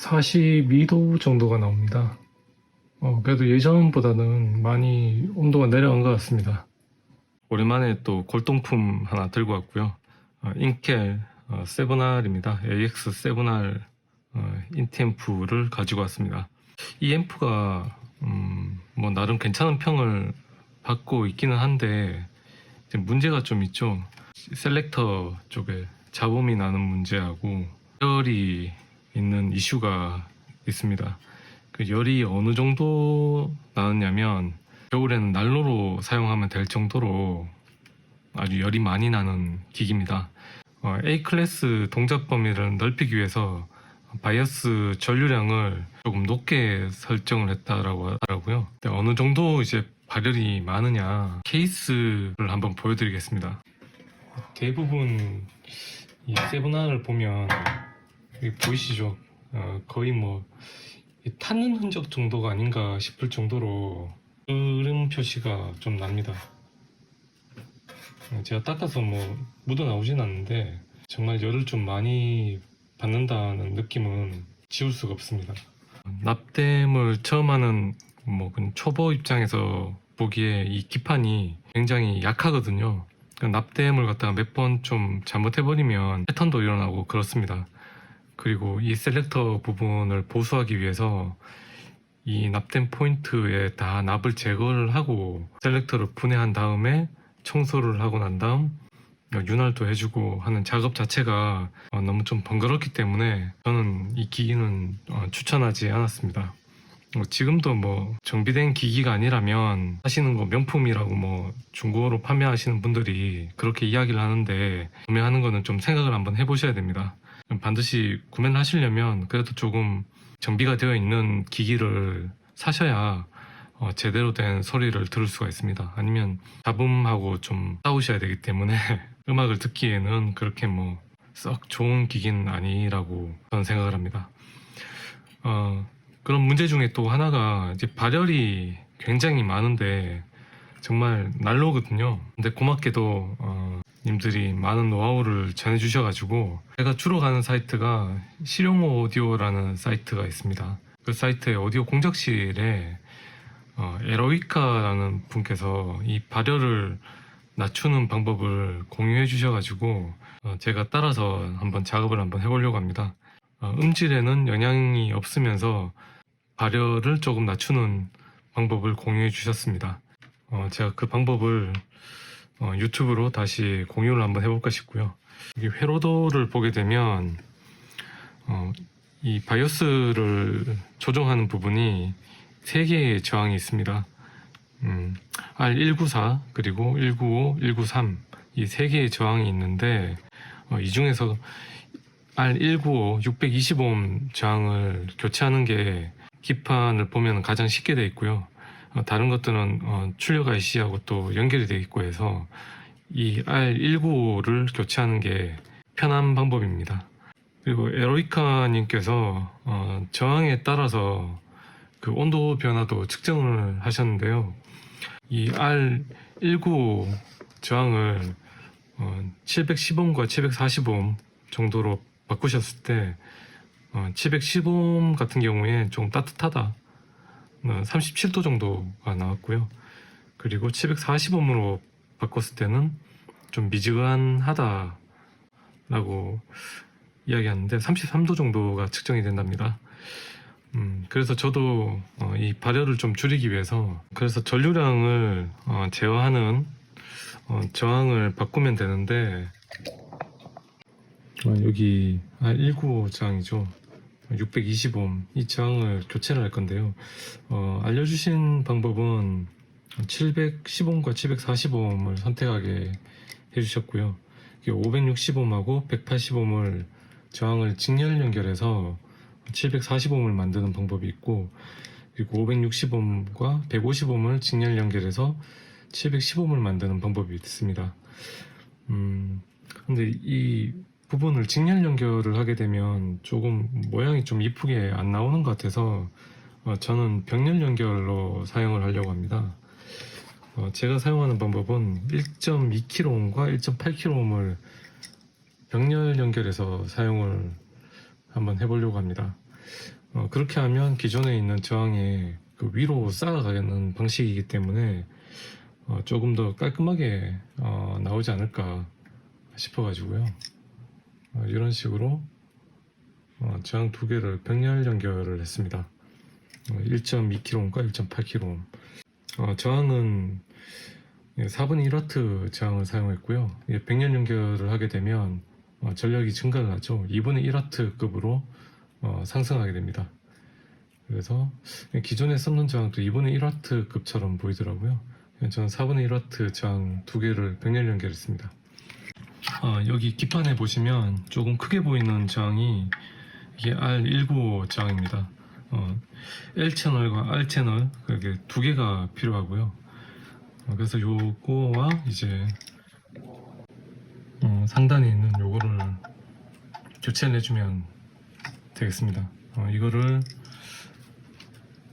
42도 정도가 나옵니다. 그래도 예전보다는 많이 온도가 내려간 것 같습니다. 오랜만에 또 골동품 하나 들고 왔고요. 인켈 7R입니다. AX7R 인티앰프를 가지고 왔습니다. 이 앰프가 뭐 나름 괜찮은 평을 받고 있기는 한데 문제가 좀 있죠. 셀렉터 쪽에 잡음이 나는 문제하고 열이 있는 이슈가 있습니다. 그 열이 어느 정도 나느냐면 겨울에는 난로로 사용하면 될 정도로 아주 열이 많이 나는 기기입니다. A클래스 동작 범위를 넓히기 위해서 바이어스 전류량을 조금 높게 설정을 했다라고 하더라고요. 어느 정도 이제 발열이 많으냐 케이스를 한번 보여드리겠습니다. 대부분 이 세븐아를 보면 여기 보이시죠? 거의 뭐 타는 흔적 정도가 아닌가 싶을 정도로 흐름 표시가 좀 납니다. 제가 닦아서 뭐 묻어 나오진 않는데 정말 열을 좀 많이 받는다는 느낌은 지울 수가 없습니다. 납땜을 처음 하는 뭐 초보 입장에서 보기에 이 기판이 굉장히 약하거든요. 납땜을 갖다가 몇 번 좀 잘못해버리면 패턴도 일어나고 그렇습니다. 그리고 이 셀렉터 부분을 보수하기 위해서 이 납땜 포인트에 다 납을 제거를 하고 셀렉터를 분해한 다음에 청소를 하고 난 다음 윤활도 해주고 하는 작업 자체가 너무 좀 번거롭기 때문에 저는 이 기기는 추천하지 않았습니다. 지금도 뭐 정비된 기기가 아니라면 하시는 거 명품이라고 뭐 중고로 판매하시는 분들이 그렇게 이야기를 하는데 구매하는 거는 좀 생각을 한번 해보셔야 됩니다. 반드시 구매를 하시려면 그래도 조금 정비가 되어 있는 기기를 사셔야 제대로 된 소리를 들을 수가 있습니다. 아니면 잡음하고 좀 싸우셔야 되기 때문에 음악을 듣기에는 그렇게 뭐 썩 좋은 기기는 아니라고 저는 생각을 합니다. 그런 문제 중에 또 하나가 이제 발열이 굉장히 많은데 정말 난로거든요. 근데 고맙게도 님들이 많은 노하우를 전해주셔가지고 제가 주로 가는 사이트가 실용 오디오라는 사이트가 있습니다. 그 사이트의 오디오 공작실에 에로이카라는 분께서 이 발열을 낮추는 방법을 공유해 주셔가지고 제가 따라서 한번 작업을 한번 해보려고 합니다. 음질에는 영향이 없으면서 발열을 조금 낮추는 방법을 공유해 주셨습니다. 제가 그 방법을 유튜브로 다시 공유를 한번 해볼까 싶고요. 여기 회로도를 보게 되면 이 바이오스를 조정하는 부분이 3개의 저항이 있습니다. R194 그리고 195, 193 이 3개의 저항이 있는데 이 중에서 R195 620옴 저항을 교체하는 게 기판을 보면 가장 쉽게 되어 있고요. 다른 것들은 출력 IC하고 또 연결이 되어 있고 해서 이 R195를 교체하는 게 편한 방법입니다. 그리고 에로이카 님께서 저항에 따라서 그 온도 변화도 측정을 하셨는데요. 이 R195 저항을 710옴과 740옴 정도로 바꾸셨을 때 710옴 같은 경우에 좀 따뜻하다 37도 정도가 나왔고요. 그리고 740옴으로 바꿨을 때는 좀 미지근하다 라고 이야기하는데 33도 정도가 측정이 된답니다. 그래서 저도 이 발열을 좀 줄이기 위해서 그래서 전류량을 제어하는 저항을 바꾸면 되는데 여기 195 저항이죠. 620옴 이 저항을 교체를 할 건데요. 알려주신 방법은 710옴과 740옴을 선택하게 해주셨고요. 560옴하고 180옴을 저항을 직렬 연결해서 740옴을 만드는 방법이 있고, 그리고 560옴과 150옴을 직렬 연결해서 710옴을 만드는 방법이 있습니다. 근데 이 부분을 직렬 연결을 하게 되면 조금 모양이 좀 이쁘게 안 나오는 것 같아서 저는 병렬 연결로 사용을 하려고 합니다. 제가 사용하는 방법은 1.2kΩ과 1.8kΩ을 병렬 연결해서 사용을 한번 해보려고 합니다. 그렇게 하면 기존에 있는 저항이 그 위로 쌓아가는 방식이기 때문에 조금 더 깔끔하게 나오지 않을까 싶어가지고요. 이런 식으로 저항 두 개를 병렬 연결을 했습니다. 1.2kΩ과 1.8kΩ. 저항은 4분의 1W 저항을 사용했고요. 병렬 연결을 하게 되면 전력이 증가를 하죠. 2분의 1W급으로 상승하게 됩니다. 그래서 기존에 썼는 저항도 2분의 1W급처럼 보이더라고요. 저는 4분의 1W 저항 두 개를 병렬 연결했습니다. 여기 기판에 보시면 조금 크게 보이는 저항이 이게 R19 저항입니다. L 채널과 R 채널 그게 두 개가 필요하고요. 그래서 요거와 이제 상단에 있는 요거를 교체를 해주면 되겠습니다. 이거를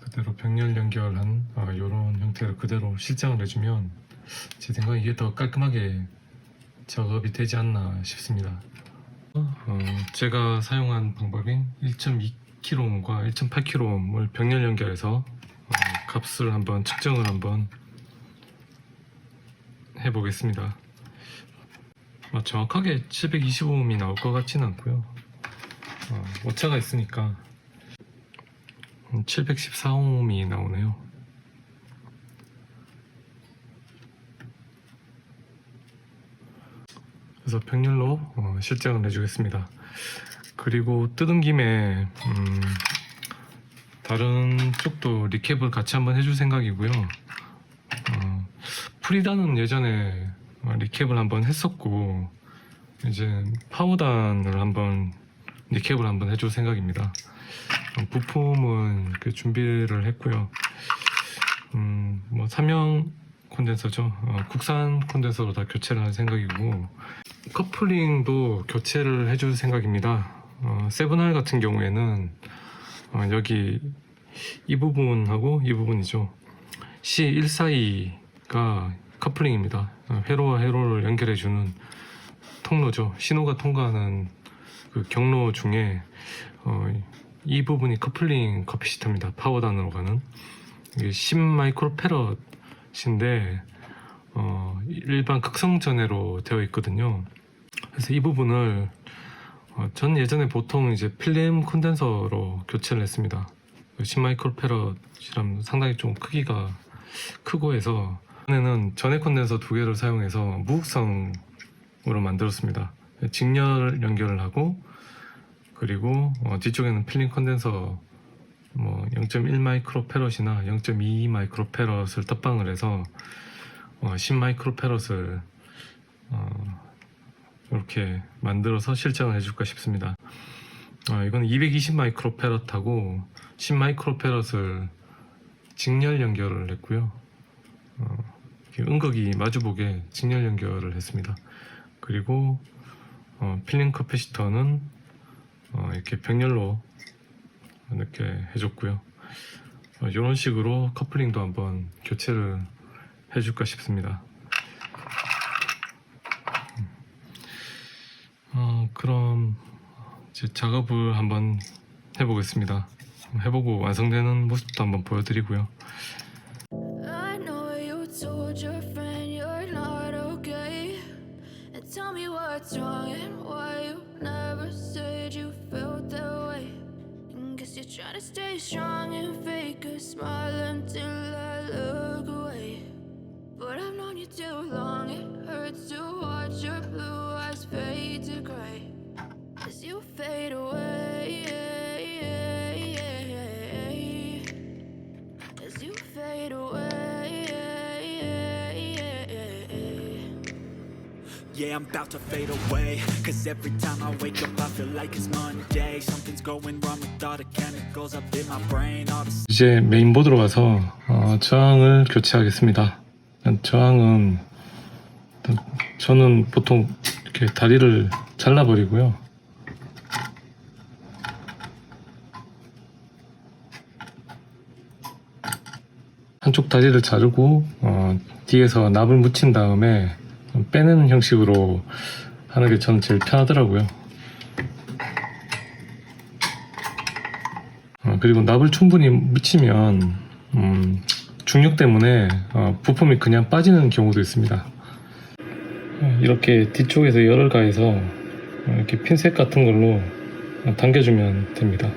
그대로 병렬 연결한 요런 형태로 그대로 실장을 해주면 제 생각에 이게 더 깔끔하게 작업이 되지 않나 싶습니다. 제가 사용한 방법인 1.2kΩ과 1.8kΩ을 병렬 연결해서 값을 한번 측정을 한번 해보겠습니다. 정확하게 725ohm이 나올 것 같지는 않고요. 오차가 있으니까 714ohm이 나오네요. 그래서 병렬로 실장을 해주겠습니다. 그리고 뜯은 김에 다른 쪽도 리캡을 같이 한번 해줄 생각이고요. 프리단은 예전에 리캡을 한번 했었고 이제 파워단을 한번 리캡을 한번 해줄 생각입니다. 부품은 준비를 했고요. 삼형 콘덴서죠. 국산 콘덴서로 다 교체를 할 생각이고 커플링도 교체를 해줄 생각입니다. 7R 같은 경우에는 여기 이 부분하고 이 부분이죠. C142가 커플링입니다. 회로와 회로를 연결해주는 통로죠. 신호가 통과하는 그 경로 중에 이 부분이 커플링 커피시터입니다. 파워단으로 가는 이게 10마이크로패럿인데 일반 극성 전해로 되어 있거든요. 그래서 이 부분을 전 예전에 보통 이제 필름 콘덴서로 교체를 했습니다. 10마이크로패럿이라면 상당히 좀 크기가 크고 해서 이번에는 전해 콘덴서 두 개를 사용해서 무극성으로 만들었습니다. 직렬 연결을 하고 그리고 뒤쪽에는 필름 콘덴서 0.1 마이크로패럿이나 0.2 마이크로패럿을 덧방을 해서 10 마이크로패럿을 이렇게 만들어서 실장을 해줄까 싶습니다. 이건 220 마이크로패럿하고 10 마이크로패럿을 직렬 연결을 했고요. 음극이 마주보게 직렬 연결을 했습니다. 그리고 필름 커피시터는 이렇게 병렬로 이렇게 해줬고요. 이런 식으로 커플링도 한번 교체를 해줄까 싶습니다. 그럼 이제 작업을 한번 해보겠습니다. 해보고 완성되는 모습도 한번 보여드리고요. I know you told your friend you're not okay. And tell me what's wrong and why you never said you felt that way. And guess you're trying to stay strong and fake a smile until I look away. But I've known you too long, it hurts to watch your blue eyes fade to gray as you fade away. As you fade away. Yeah, I'm about to fade away. Cause every time I wake up I feel like it's Monday. Something's going wrong with all the chemicals up in my brain. All the 이제 메인보드로 가서 저항을 교체하겠습니다. 저항은 저는 보통 이렇게 다리를 잘라버리고요. 한쪽 다리를 자르고 뒤에서 납을 묻힌 다음에 빼는 형식으로 하는 게 저는 제일 편하더라고요. 그리고 납을 충분히 묻히면 중력 때문에 부품이 그냥 빠지는 경우도 있습니다. 이렇게 뒤쪽에서 열을 가해서 이렇게 핀셋 같은 걸로 당겨주면 됩니다.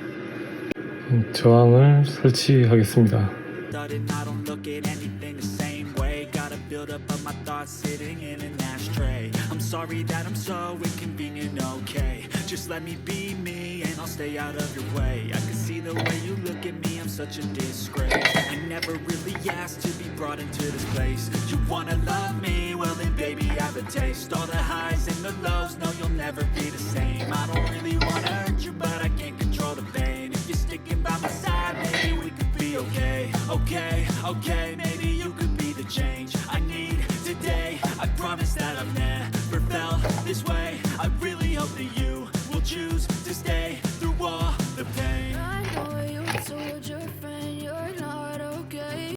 저항을 설치하겠습니다. Sudden, I don't look at anything the same way. Gotta build up of my thoughts sitting in an ashtray. I'm sorry that I'm so inconvenient, okay. Just let me be me and I'll stay out of your way. I can see the way you look at me, I'm such a disgrace. I never really asked to be brought into this place. You wanna love me? Well then baby I have a taste. All the highs and the lows, no you'll never be the same. I don't really wanna hurt you but I can't control the pain. If you're sticking by my side, maybe we could be okay. Okay, okay, maybe you could be the change I need today. I promise that I've never felt this way. I really hope that you will choose to stay through all the pain. I know you told your friend you're not okay.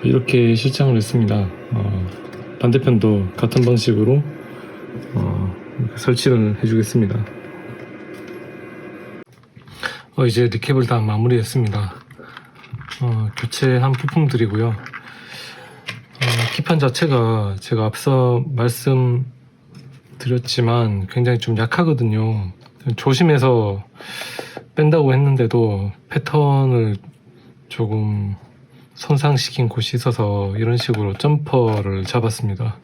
이렇게 실장을 했습니다. 반대편도 같은 방식으로 이렇게 설치를 해주겠습니다. 이제 리캡을 다 마무리했습니다. 교체한 부품들이고요. 기판 자체가 제가 앞서 말씀드렸지만 굉장히 좀 약하거든요. 조심해서 뺀다고 했는데도 패턴을 조금 손상시킨 곳이 있어서 이런 식으로 점퍼를 잡았습니다.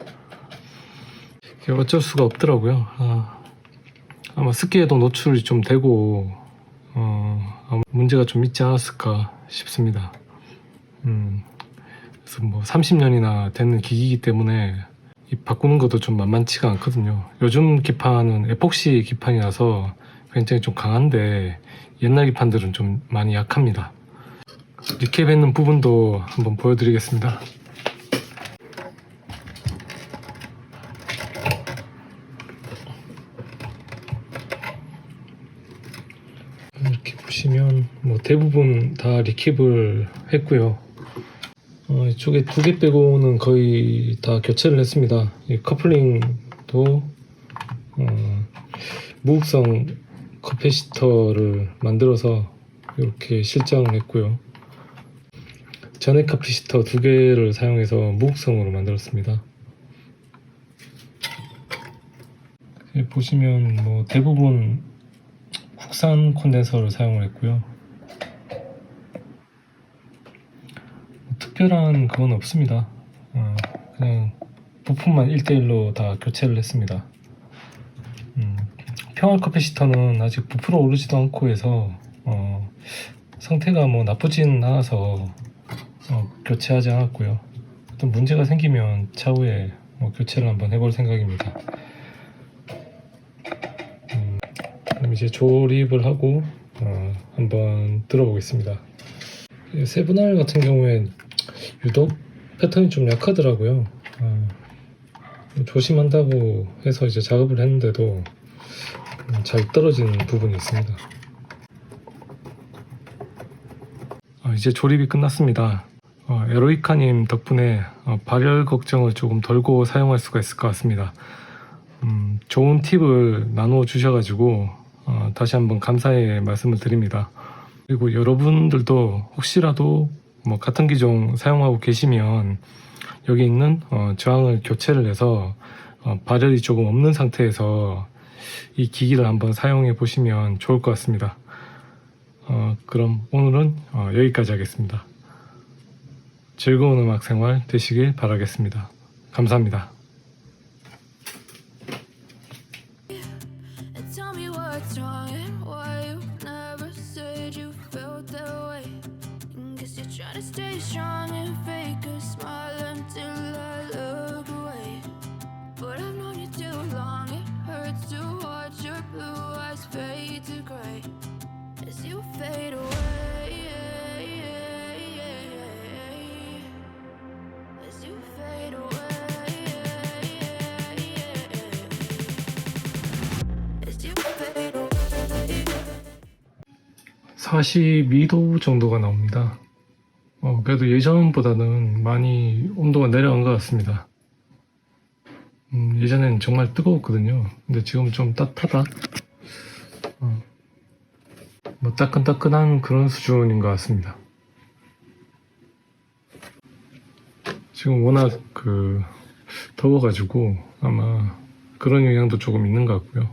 이게 어쩔 수가 없더라고요. 아마 습기에도 노출이 좀 되고 아마 문제가 좀 있지 않았을까 싶습니다. 그래서 뭐 30년이나 되는 기기이기 때문에 이 바꾸는 것도 좀 만만치가 않거든요. 요즘 기판은 에폭시 기판이라서 굉장히 좀 강한데 옛날 기판들은 좀 많이 약합니다. 리캡 있는 부분도 한번 보여드리겠습니다. 이렇게 보시면 뭐 대부분 다 리캡을 했고요. 이쪽에 두 개 빼고는 거의 다 교체를 했습니다. 이 커플링도 무극성 커패시터를 만들어서 이렇게 실장을 했고요. 전액 커패시터 두 개를 사용해서 무극성으로 만들었습니다. 보시면 뭐 대부분 국산 콘덴서를 사용을 했고요. 특별한 그건 없습니다. 그냥 부품만 1대1로 다 교체를 했습니다. 평활 커패시터는 아직 부풀어 오르지도 않고 해서 상태가 뭐 나쁘진 않아서 교체하지 않았고요. 어떤 문제가 생기면 차후에 교체를 한번 해볼 생각입니다. 그럼 이제 조립을 하고 한번 들어보겠습니다. 세분할 같은 경우엔 유독 패턴이 좀 약하더라고요. 조심한다고 해서 이제 작업을 했는데도 잘 떨어지는 부분이 있습니다. 이제 조립이 끝났습니다. 에로이카님 덕분에 발열 걱정을 조금 덜고 사용할 수가 있을 것 같습니다. 좋은 팁을 나누어 주셔가지고 다시 한번 감사의 말씀을 드립니다. 그리고 여러분들도 혹시라도 뭐 같은 기종 사용하고 계시면 여기 있는 저항을 교체를 해서 발열이 조금 없는 상태에서 이 기기를 한번 사용해 보시면 좋을 것 같습니다. 그럼 오늘은 여기까지 하겠습니다. 즐거운 음악 생활 되시길 바라겠습니다. 감사합니다. And tell me what's wrong and why you never said you felt that way. Guess you're trying to stay strong and fake a smile until I look away. But I've known you too long, it hurts to watch your blue eyes fade to gray as you fade away. As you fade away. As you fade away. 42도 정도가 나옵니다. 그래도 예전보다는 많이 온도가 내려간 것 같습니다. 예전엔 정말 뜨거웠거든요. 근데 지금 좀 따뜻하다. 뭐 따끈따끈한 그런 수준인 것 같습니다. 지금 워낙 더워가지고 아마 그런 영향도 조금 있는 것 같고요.